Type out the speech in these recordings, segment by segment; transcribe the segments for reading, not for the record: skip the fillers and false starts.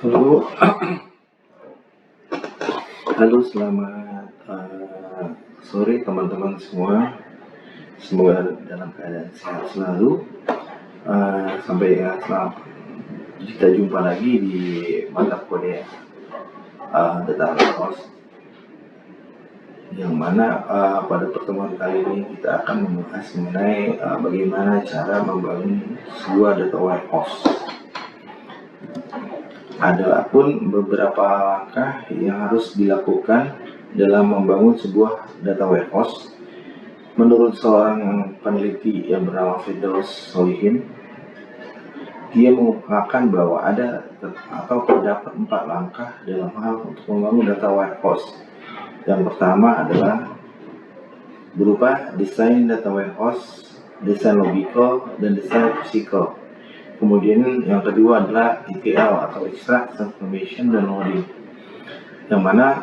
Halo, halo selamat sore teman-teman semua. Semoga dalam keadaan sehat selalu. Kita jumpa lagi di mata kuliah Data Warehouse, yang mana pada pertemuan kali ini kita akan membahas mengenai bagaimana cara membangun sebuah data warehouse. Ada pun beberapa langkah yang harus dilakukan dalam membangun sebuah data warehouse. Menurut seorang peneliti yang bernama Firdaus Solihin, dia mengungkapkan bahwa ada atau terdapat 4 langkah dalam hal untuk membangun data warehouse. Yang pertama adalah berupa desain data warehouse, desain logical, dan desain physical. Kemudian yang kedua adalah ETL atau extract, transformation, dan loading, yang mana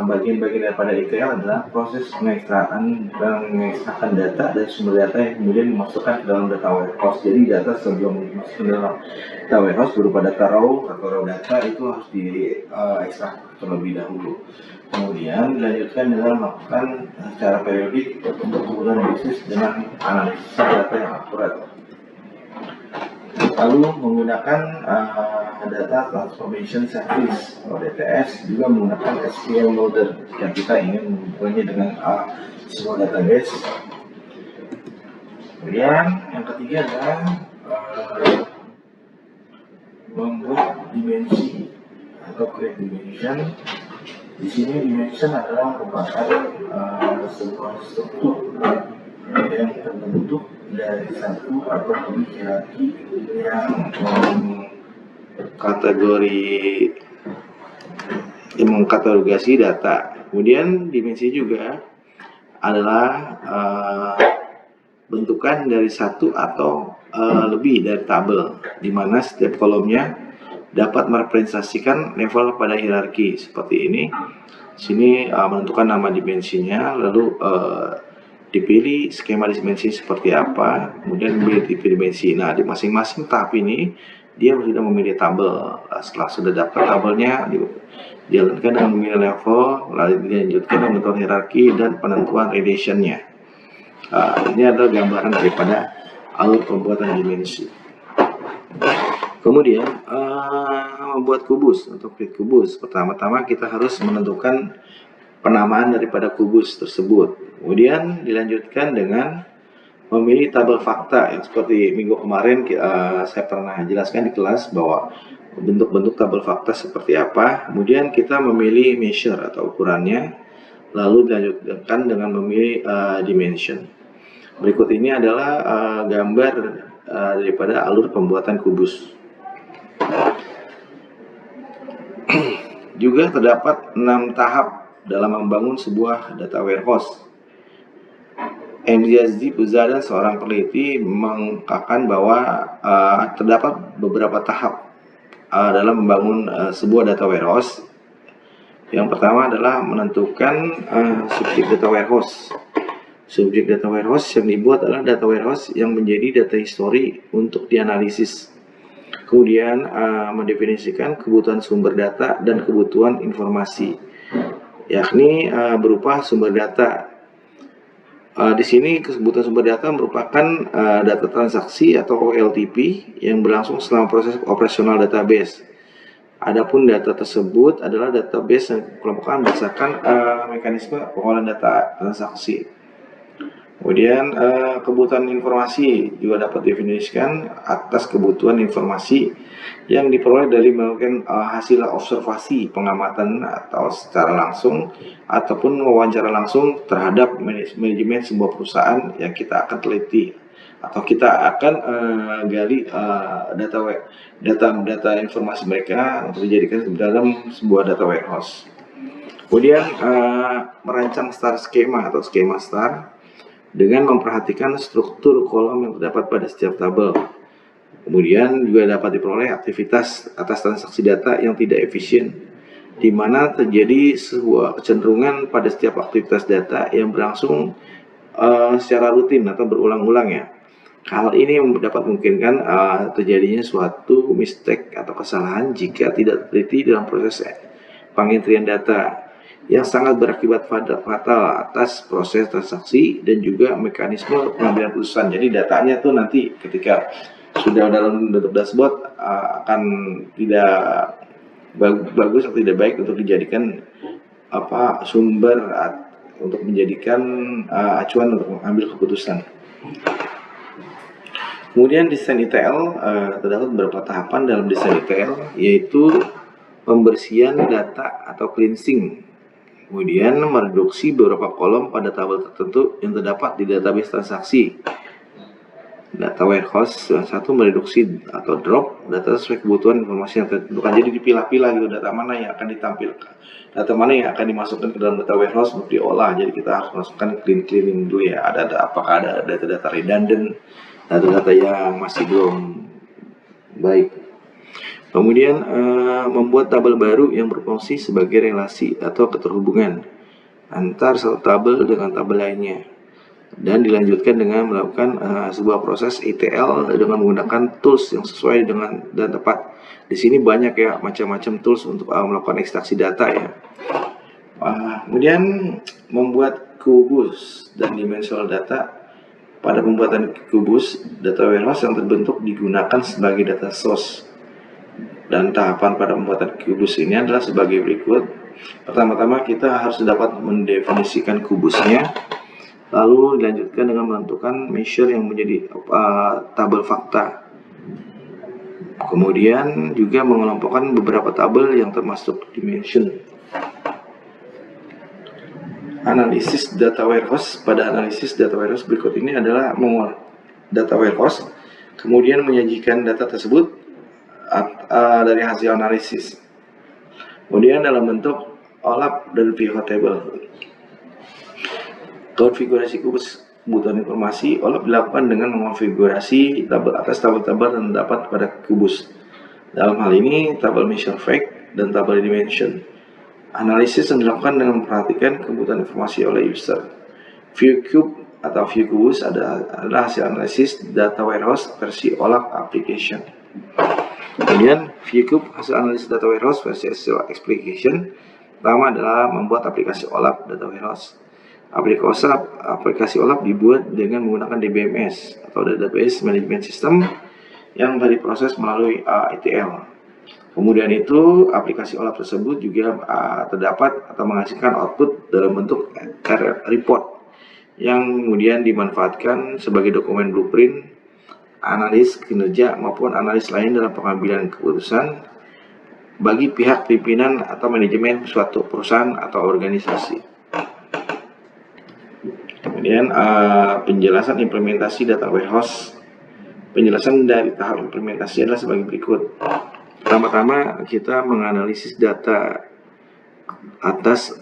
bagian-bagian daripada ETL adalah proses pengekstrakan dan mengekstrakan data dari sumber data yang kemudian dimasukkan ke dalam data warehouse. Jadi data sebelum dimasukkan ke dalam data warehouse berupa data raw atau raw data itu harus diekstrak terlebih dahulu. Kemudian dilanjutkan dengan melakukan secara periodik untuk kebutuhan bisnis dengan analisa data yang akurat. Lalu menggunakan data transformation service atau DTS, juga menggunakan SQL loader jika kita ingin membuatnya dengan sebuah database. Kemudian yang ketiga adalah membuat dimensi atau create dimension. Di sini dimension adalah merupakan sebuah struktur yang terbentuk dari satu atau lebih hierarki yang mengkategorisasi data. Kemudian dimensi juga adalah bentukan dari satu atau lebih dari tabel, di mana setiap kolomnya dapat merepresentasikan level pada hierarki seperti ini. Sini menentukan nama dimensinya, lalu dipilih skema dimensi seperti apa, kemudian memilih tipe dimensi. Nah, di masing-masing tahap ini dia sudah memilih tabel. Setelah sudah dapat tabelnya, dijalankan dengan memilih level, lalu dilanjutkan dengan menentukan hierarki dan penentuan relationnya. Ini adalah gambaran daripada alur pembuatan dimensi. Kemudian membuat kubus atau create kubus. Pertama-tama kita harus menentukan penamaan daripada kubus tersebut. Kemudian dilanjutkan dengan memilih tabel fakta, yang seperti minggu kemarin saya pernah jelaskan di kelas bahwa bentuk-bentuk tabel fakta seperti apa. Kemudian kita memilih measure atau ukurannya, lalu dilanjutkan dengan memilih dimension. Berikut ini adalah gambar daripada alur pembuatan kubus. Juga terdapat 6 tahap dalam membangun sebuah data warehouse. Yazdi Puzada, seorang peneliti, mengungkapkan bahwa terdapat beberapa tahap dalam membangun sebuah data warehouse. Yang pertama adalah menentukan subjek data warehouse. Subjek data warehouse yang dibuat adalah data warehouse yang menjadi data history untuk dianalisis. Kemudian mendefinisikan kebutuhan sumber data dan kebutuhan informasi, yakni berupa sumber data. Di sini kebutuhan sumber data merupakan data transaksi atau OLTP yang berlangsung selama proses operasional database. Adapun data tersebut adalah database yang dikelompokkan berdasarkan mekanisme pengolahan data transaksi. Kemudian kebutuhan informasi juga dapat didefinisikan atas kebutuhan informasi yang diperoleh dari melakukan hasil observasi, pengamatan atau secara langsung ataupun wawancara langsung terhadap manajemen sebuah perusahaan yang kita akan teliti atau kita akan gali data informasi mereka untuk dijadikan dalam sebuah data warehouse. Kemudian merancang star skema atau skema star dengan memperhatikan struktur kolom yang terdapat pada setiap tabel. Kemudian juga dapat diperoleh aktivitas atas transaksi data yang tidak efisien, di mana terjadi sebuah kecenderungan pada setiap aktivitas data yang berlangsung secara rutin atau berulang-ulang ya. Hal ini dapat memungkinkan terjadinya suatu mistake atau kesalahan jika tidak teliti dalam proses pengentrian data yang sangat berakibat fatal atas proses transaksi dan juga mekanisme pengambilan keputusan. Jadi datanya tuh nanti ketika sudah dalam bentuk dashboard akan tidak bagus atau tidak baik untuk dijadikan sumber untuk menjadikan acuan untuk mengambil keputusan. Kemudian desain ETL, terdapat beberapa tahapan dalam desain ETL, yaitu pembersihan data atau cleansing, kemudian mereduksi beberapa kolom pada tabel tertentu yang terdapat di database transaksi. Data warehouse, satu mereduksi atau drop data sesuai kebutuhan informasi yang ditentukan. Jadi dipilah-pilah gitu data mana yang akan ditampilkan, data mana yang akan dimasukkan ke dalam data warehouse untuk diolah. Jadi kita harus masukkan cleaning dulu ya. Apakah ada data-data redundant, data-data yang masih belum baik. Kemudian membuat tabel baru yang berfungsi sebagai relasi atau keterhubungan antar satu tabel dengan tabel lainnya, dan dilanjutkan dengan melakukan sebuah proses ETL dengan menggunakan tools yang sesuai dengan dan tepat. Di sini banyak ya macam-macam tools untuk melakukan ekstraksi data ya. Kemudian membuat kubus dan dimensional data. Pada pembuatan kubus, data warehouse yang terbentuk digunakan sebagai data source. Dan tahapan pada pembuatan kubus ini adalah sebagai berikut. Pertama-tama kita harus dapat mendefinisikan kubusnya, lalu dilanjutkan dengan menentukan measure yang menjadi tabel fakta. Kemudian juga mengelompokkan beberapa tabel yang termasuk dimension. Analisis data warehouse. Pada analisis data warehouse berikut ini adalah mengolah data warehouse, kemudian menyajikan data tersebut dari hasil analisis, kemudian dalam bentuk OLAP dan pivot table. Konfigurasi kubus kebutuhan informasi. OLAP dilakukan dengan mengonfigurasi tabel atas tabel-tabel yang terdapat pada kubus. Dalam hal ini tabel measure fact dan tabel dimension. Analisis yang dilakukan dengan memperhatikan kebutuhan informasi oleh user. View cube atau view kubus adalah hasil analisis data warehouse versi OLAP application. Kemudian view cube hasil analisis data warehouse versi hasil application. Pertama adalah membuat aplikasi OLAP data warehouse. Aplikasi OLAP dibuat dengan menggunakan DBMS atau Database Management System yang diproses melalui ETL. Kemudian itu aplikasi OLAP tersebut juga terdapat atau menghasilkan output dalam bentuk report yang kemudian dimanfaatkan sebagai dokumen blueprint, analis kinerja maupun analis lain dalam pengambilan keputusan bagi pihak pimpinan atau manajemen suatu perusahaan atau organisasi. Kemudian penjelasan implementasi data warehouse. Penjelasan dari tahap implementasi adalah sebagai berikut. Pertama-tama kita menganalisis data atas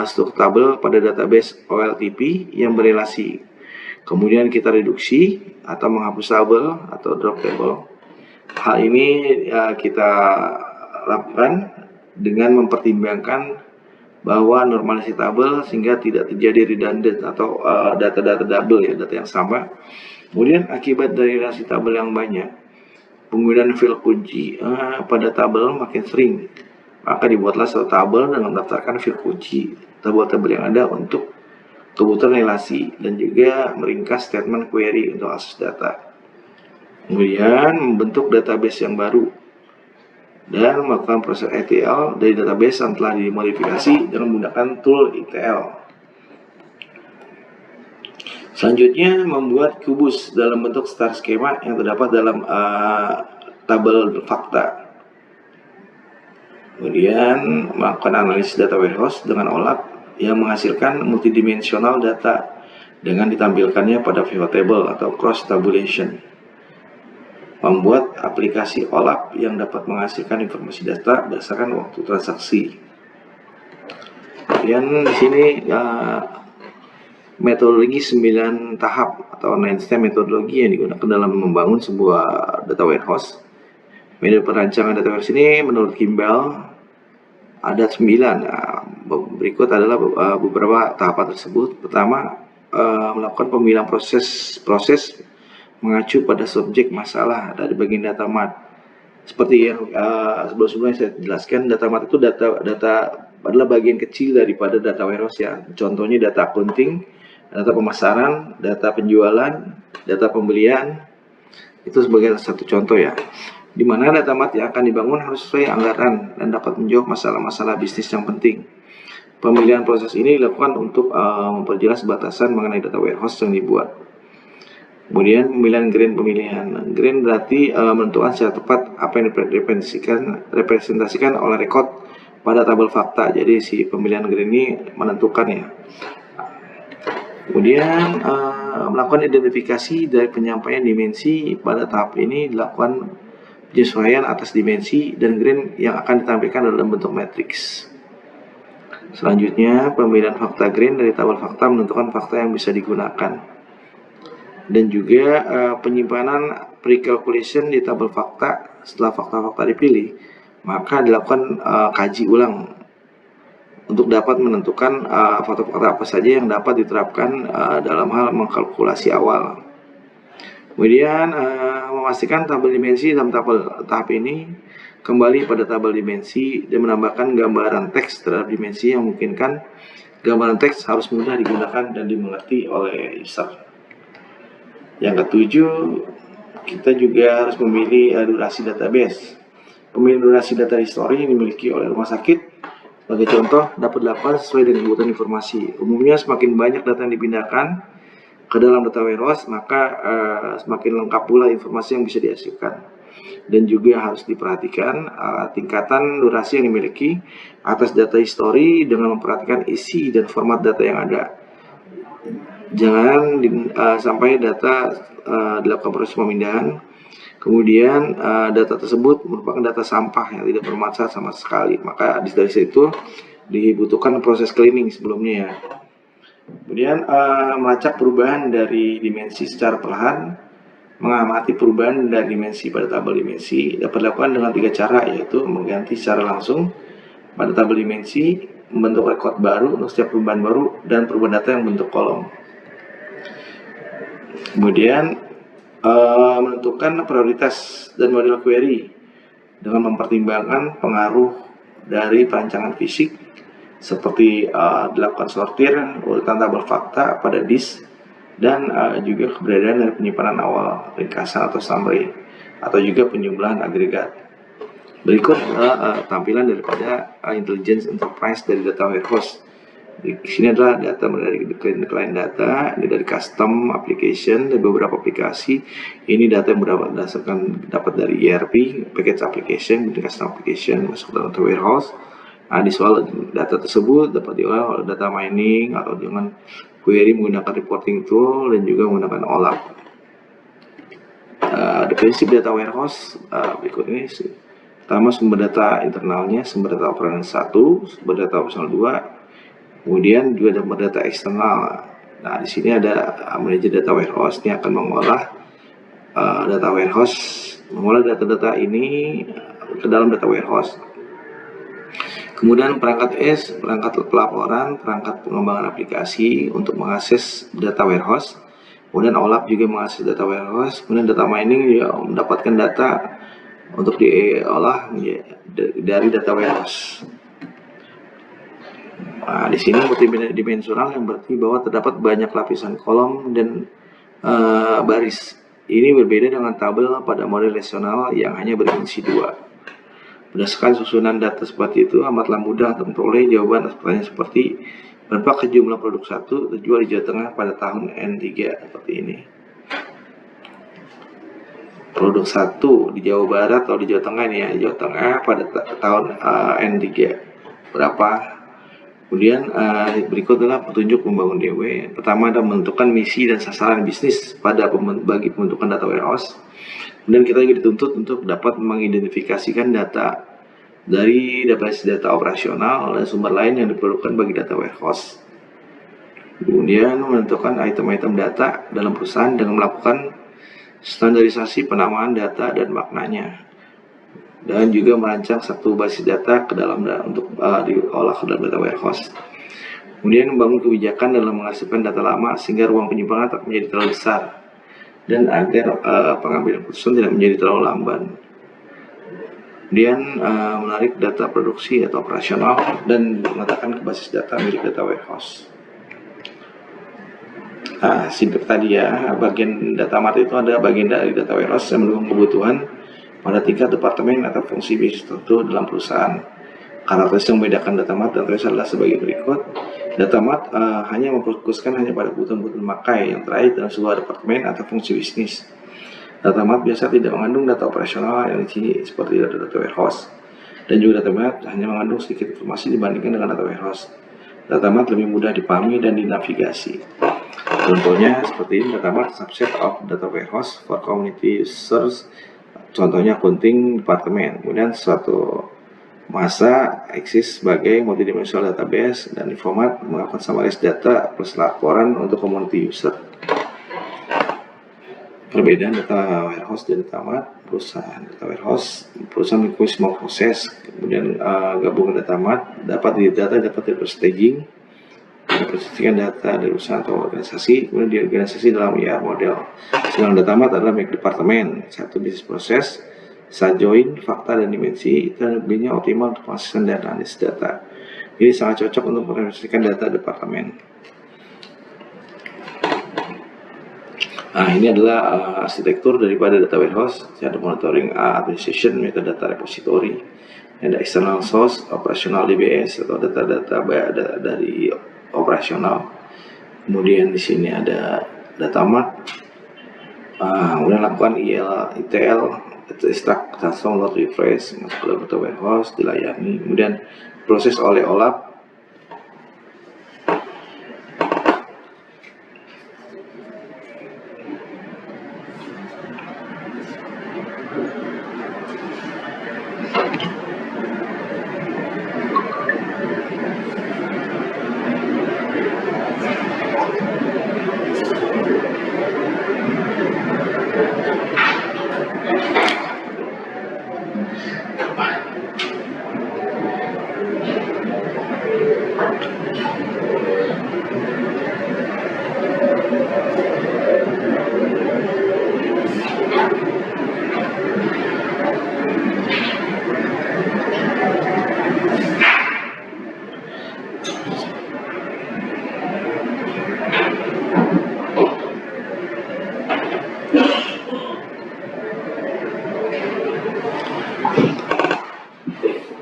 struktur tabel pada database OLTP yang berelasi. Kemudian kita reduksi atau menghapus tabel atau drop table. Hal ini kita lakukan dengan mempertimbangkan bahwa normalisasi tabel sehingga tidak terjadi redundant atau data-data double ya, data yang sama. Kemudian akibat dari relasi tabel yang banyak, penggunaan field kunci pada tabel makin sering, maka dibuatlah satu tabel dan mendaftarkan field kunci tabel-tabel yang ada untuk kebutuhan relasi dan juga meringkas statement query untuk akses data. Kemudian membentuk database yang baru dan melakukan proses ETL dari database yang telah dimodifikasi dengan menggunakan tool ETL. Selanjutnya membuat kubus dalam bentuk star skema yang terdapat dalam tabel fakta. Kemudian melakukan analisis data warehouse dengan OLAP yang menghasilkan multidimensional data dengan ditampilkannya pada pivot table atau cross tabulation. Membuat aplikasi OLAP yang dapat menghasilkan informasi data berdasarkan waktu transaksi. Kemudian di sini metodologi 9 tahap atau 9-step metodologi yang digunakan dalam membangun sebuah data warehouse. Metode perancangan data warehouse ini menurut Kimball ada 9. Berikut adalah beberapa tahapan tersebut. Pertama, melakukan pemilihan proses mengacu pada subjek masalah dari bagian data mart. Seperti yang sebelum-sebelumnya saya jelaskan, data mart itu data adalah bagian kecil daripada data warehouse ya. Contohnya data accounting, data pemasaran, data penjualan, data pembelian, itu sebagai satu contoh ya. Di mana data mart yang akan dibangun harus sesuai anggaran dan dapat menjawab masalah-masalah bisnis yang penting. Pemilihan proses ini dilakukan untuk memperjelas batasan mengenai data warehouse yang dibuat. Kemudian pemilihan grain berarti menentukan secara tepat apa yang direpresentasikan oleh rekod pada tabel fakta. Jadi si pemilihan grain ini menentukan ya. Kemudian melakukan identifikasi dari penyampaian dimensi. Pada tahap ini dilakukan penyesuaian atas dimensi dan grain yang akan ditampilkan dalam bentuk matriks. Selanjutnya, pemilihan fakta grain dari tabel fakta menentukan fakta yang bisa digunakan. Dan juga penyimpanan pre-calculation di tabel fakta. Setelah fakta-fakta dipilih, maka dilakukan kaji ulang untuk dapat menentukan fakta-fakta apa saja yang dapat diterapkan dalam hal mengkalkulasi awal. Kemudian memastikan tabel dimensi dalam tahap ini kembali pada tabel dimensi dan menambahkan gambaran teks terhadap dimensi yang memungkinkan gambaran teks harus mudah digunakan dan dimengerti oleh user. Yang ketujuh, kita juga harus memilih durasi database. Pemilihan durasi data history yang dimiliki oleh rumah sakit sebagai contoh dapat dilakukan sesuai dengan kebutuhan informasi. Umumnya semakin banyak data yang dipindahkan ke dalam data warehouse, maka semakin lengkap pula informasi yang bisa dihasilkan. Dan juga harus diperhatikan tingkatan durasi yang dimiliki atas data history dengan memperhatikan isi dan format data yang ada. Jangan sampai data dilakukan proses pemindahan, kemudian data tersebut merupakan data sampah yang tidak bermanfaat sama sekali. Maka dari situ dibutuhkan proses cleaning sebelumnya ya. Kemudian melacak perubahan dari dimensi secara perlahan. Mengamati perubahan dari dimensi pada tabel dimensi dapat dilakukan dengan 3 cara, yaitu mengganti secara langsung pada tabel dimensi, membentuk rekod baru untuk setiap perubahan baru, dan perubahan data yang bentuk kolom. Kemudian menentukan prioritas dan model query dengan mempertimbangkan pengaruh dari perancangan fisik seperti dilakukan sortir urutan tabel fakta pada disk dan juga keberadaan dari penyimpanan awal, ringkasan atau summary, atau juga penjumlahan agregat. Berikut tampilan daripada Intelligence Enterprise dari data warehouse. Di sini adalah data dari client data, ini dari custom application, dari beberapa aplikasi. Ini data yang dapat dari ERP, package application, custom application masuk dalam data warehouse. Nah, di soal data tersebut dapat diolah oleh data mining atau dengan query menggunakan reporting tool dan juga menggunakan OLAP. Ada prinsip data warehouse berikut ini. Pertama, sumber data internalnya, sumber data operasional 1, sumber data operasional 2, kemudian juga sumber data eksternal. Nah, di sini ada manajer data warehouse, ini akan mengolah mengolah data-data ini ke dalam data warehouse. Kemudian perangkat S, perangkat pelaporan, perangkat pengembangan aplikasi untuk mengakses data warehouse. Kemudian OLAP juga mengakses data warehouse. Kemudian data mining juga mendapatkan data untuk diolah dari data warehouse. Nah, di sini multidimensional yang berarti bahwa terdapat banyak lapisan kolom dan baris. Ini berbeda dengan tabel pada model relasional yang hanya berdimensi 2. Berdasarkan susunan data seperti itu, amatlah mudah untuk memperoleh jawaban atas pertanyaan seperti berapa jumlah produk 1 terjual di Jawa Tengah pada tahun N3 seperti ini. Produk 1 di Jawa Barat atau di Jawa Tengah ini ya, di Jawa Tengah pada tahun N3 berapa. Kemudian berikut adalah petunjuk membangun DW. Pertama adalah menentukan misi dan sasaran bisnis bagi pembentukan data warehouse. Kemudian kita juga dituntut untuk dapat mengidentifikasikan data dari data operasional dan sumber lain yang diperlukan bagi data warehouse. Kemudian menentukan item-item data dalam perusahaan dengan melakukan standarisasi penamaan data dan maknanya. Dan juga merancang satu basis data ke dalam untuk diolah ke dalam data warehouse. Kemudian membangun kebijakan dalam menghasilkan data lama sehingga ruang penyimpanan tak menjadi terlalu besar. dan agar pengambilan keputusan tidak menjadi terlalu lamban. Kemudian menarik data produksi atau operasional dan meletakkan ke basis data milik data warehouse. Simak tadi ya, bagian data mart itu ada bagian dari data warehouse yang mendukung kebutuhan pada tingkat departemen atau fungsi bisnis tertentu dalam perusahaan. Karakteristik yang membedakan data mart dan trace adalah sebagai berikut. Data mart hanya memfokuskan pada kebutuhan memakai yang terakhir dalam sebuah departemen atau fungsi bisnis. Data mart biasa tidak mengandung data operasional yang seperti data warehouse. Dan juga data mart hanya mengandung sedikit informasi dibandingkan dengan data warehouse. Data mart lebih mudah dipahami dan dinavigasi. Contohnya seperti ini, data mart subset of data warehouse for community users. Contohnya accounting departemen. Kemudian suatu masa eksis sebagai multidimensional database dan format melakukan summarize data plus laporan untuk community user. Perbedaan data warehouse dan data mart. Data warehouse mengikuti semua proses, kemudian gabungan data mart dapat staging, memprosesikan data dari usaha atau organisasi, kemudian diorganisasi dalam IR model. Sedangkan data mart adalah milik departemen, satu bisnis proses, join, fakta dan dimensi, dan lebihnya optimal untuk pengaksesan dan analisis data. Ini sangat cocok untuk merepresentasikan data departemen. Ini adalah arsitektur daripada data warehouse. Ada monitoring administration, metadata repository, ada external source, operational DBS atau data-data dari operasional. Kemudian di sini ada data mart. Kemudian lakukan ETL, extract, transform, load, refresh, masuk ke data warehouse, dilayani. Kemudian proses oleh OLAP.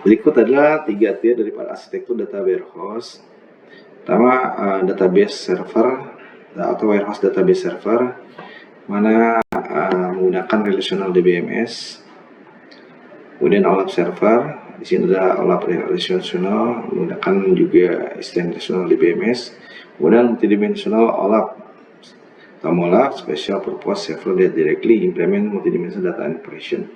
Berikut adalah 3 tier daripada arsitektur data warehouse. Pertama, database server atau warehouse database server, mana menggunakan relational DBMS. Kemudian OLAP server, di sini ada OLAP relational menggunakan juga istilah relational DBMS. Kemudian multidimensional OLAP atau MOLAP, special purpose server that directly implement multidimensional data operation.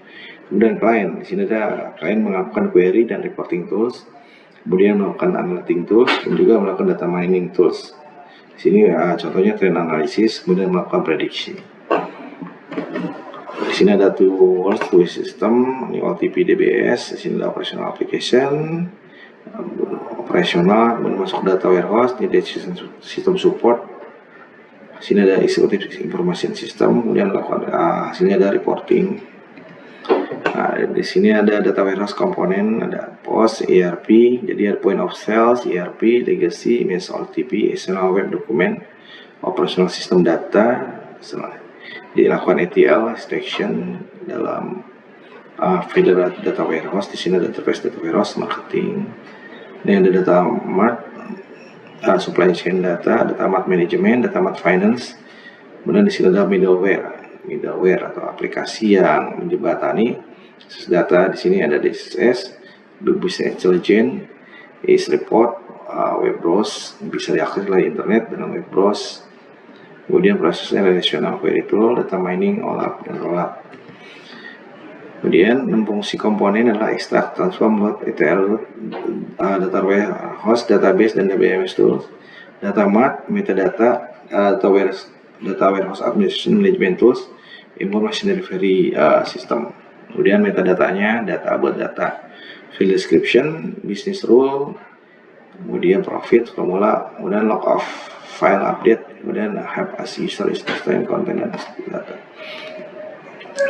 Kemudian klien, di sini ada klien melakukan query dan reporting tools, kemudian melakukan analytic tools, dan juga melakukan data mining tools. Di sini contohnya trend analysis, kemudian melakukan prediksi. Di sini ada tools system, ini OTP DBS, di sini ada operational application, operasional, kemudian masuk data warehouse, ini system support. Di sini ada executive information system, kemudian melakukan hasilnya ada reporting. Di sini ada data warehouse komponen, ada POS, ERP, jadi ada point of sales, ERP, legacy, image OTP, external web dokumen, operational system data, dilakukan ETL extraction dalam federal data warehouse. Di sini ada enterprise data warehouse, marketing, dan ada data mart, supply chain data mart management, data mart finance. Kemudian di sini ada middleware atau aplikasi yang menjembatani data. Di sini ada DSS, Business Intelligence, ACE Report, Web Browse, bisa diakses dari internet dengan Web Browse. Kemudian prosesnya relational query tool, data mining, OLAP, dan rollup. Kemudian fungsi komponen adalah extract, transform, load, ETL, data warehouse, database, dan DBMS tools. Data mart, metadata, data warehouse administration management tools, information delivery system. Kemudian metadatanya, data about data, field description, business rule, kemudian profit, formula, kemudian log of file update, kemudian have as user is content dan data.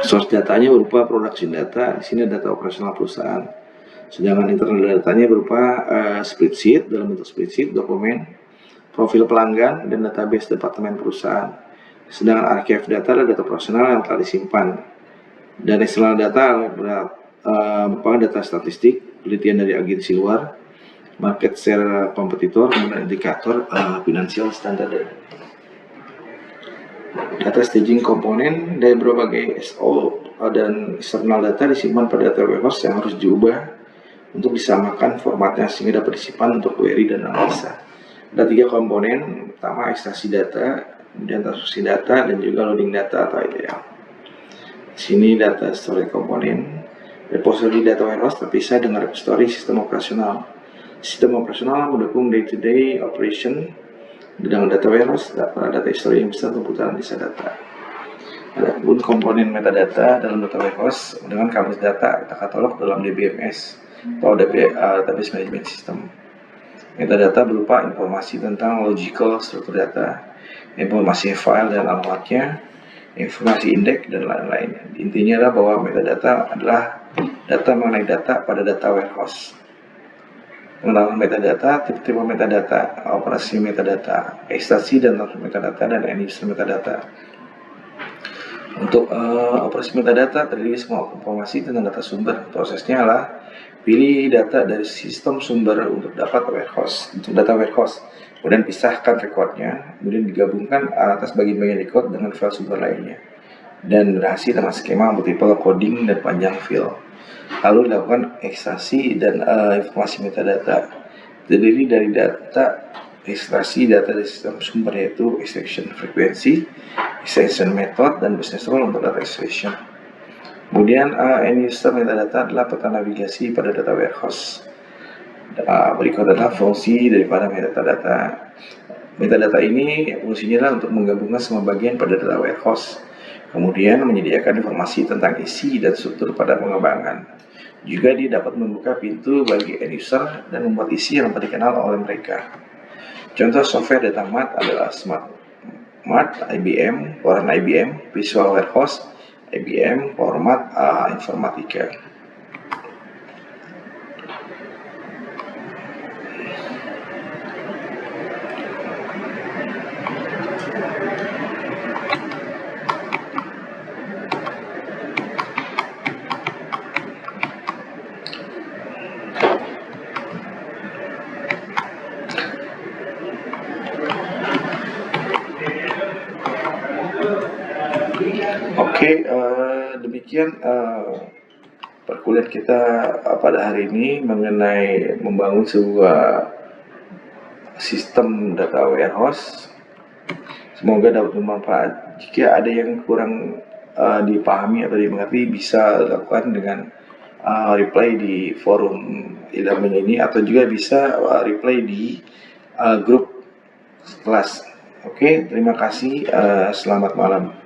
Source datanya berupa production data, di sini data operasional perusahaan. Sedangkan internal datanya berupa spreadsheet, dalam bentuk spreadsheet, dokumen, profil pelanggan, dan database departemen perusahaan. Sedangkan archive data adalah data operasional yang telah disimpan. Dan external data merupakan data statistik, penelitian dari agensi luar, market share kompetitor, kemudian indikator financial standard. Data staging komponen dari berbagai SO dan external data disimpan pada data warehouse yang harus diubah untuk disamakan formatnya sehingga dapat disimpan untuk query dan analisa. Ada 3 komponen, pertama ekstraksi data, kemudian transformasi data, dan juga loading data atau ETL. Di sini data storage komponen, repository data warehouse terpisah dengan repository sistem operasional. Sistem operasional mendukung day-to-day operation dengan data warehouse, data history yang besar keputaran bisa data. Adapun komponen metadata dalam data warehouse dengan kamus data katalog dalam DBMS atau database management system. Metadata berupa informasi tentang logical struktur data, informasi file dan alamatnya, informasi indeks, dan lain-lain. Intinya adalah bahwa metadata adalah data mengenai data pada data warehouse. Pengenalan metadata, tipe-tipe metadata, operasi metadata, ekstraksi dan transfer metadata, dan end user metadata. Untuk operasi metadata terdiri semua informasi tentang data sumber. Prosesnya adalah pilih data dari sistem sumber untuk data warehouse, kemudian pisahkan recordnya, kemudian digabungkan atas bagian-bagian record dengan file sumber lainnya, dan berhasil dengan skema multiple coding dan panjang file. Lalu dilakukan ekstraksi dan informasi metadata terdiri dari data ekstraksi data dari sistem sumber, yaitu extraction frequency, extraction method, dan business rule untuk data extraction. Kemudian end user metadata adalah peta navigasi pada data warehouse. Berikut adalah fungsi daripada metadata. Metadata ini fungsinya adalah untuk menggabungkan semua bagian pada data warehouse, kemudian menyediakan informasi tentang isi dan struktur pada pengembangan. Juga dia dapat membuka pintu bagi end user dan membuat isi yang dapat dikenal oleh mereka. Contoh software data mart adalah Smart Mart IBM, Warren IBM, Visual Warehouse IBM, Format Informatika. Oke, demikian perkuliahan kita pada hari ini mengenai membangun sebuah sistem data warehouse. Semoga dapat bermanfaat. Jika ada yang kurang dipahami atau dimengerti, bisa lakukan dengan reply di forum e-learning ini, atau juga bisa reply di grup kelas. Oke, terima kasih. Selamat malam.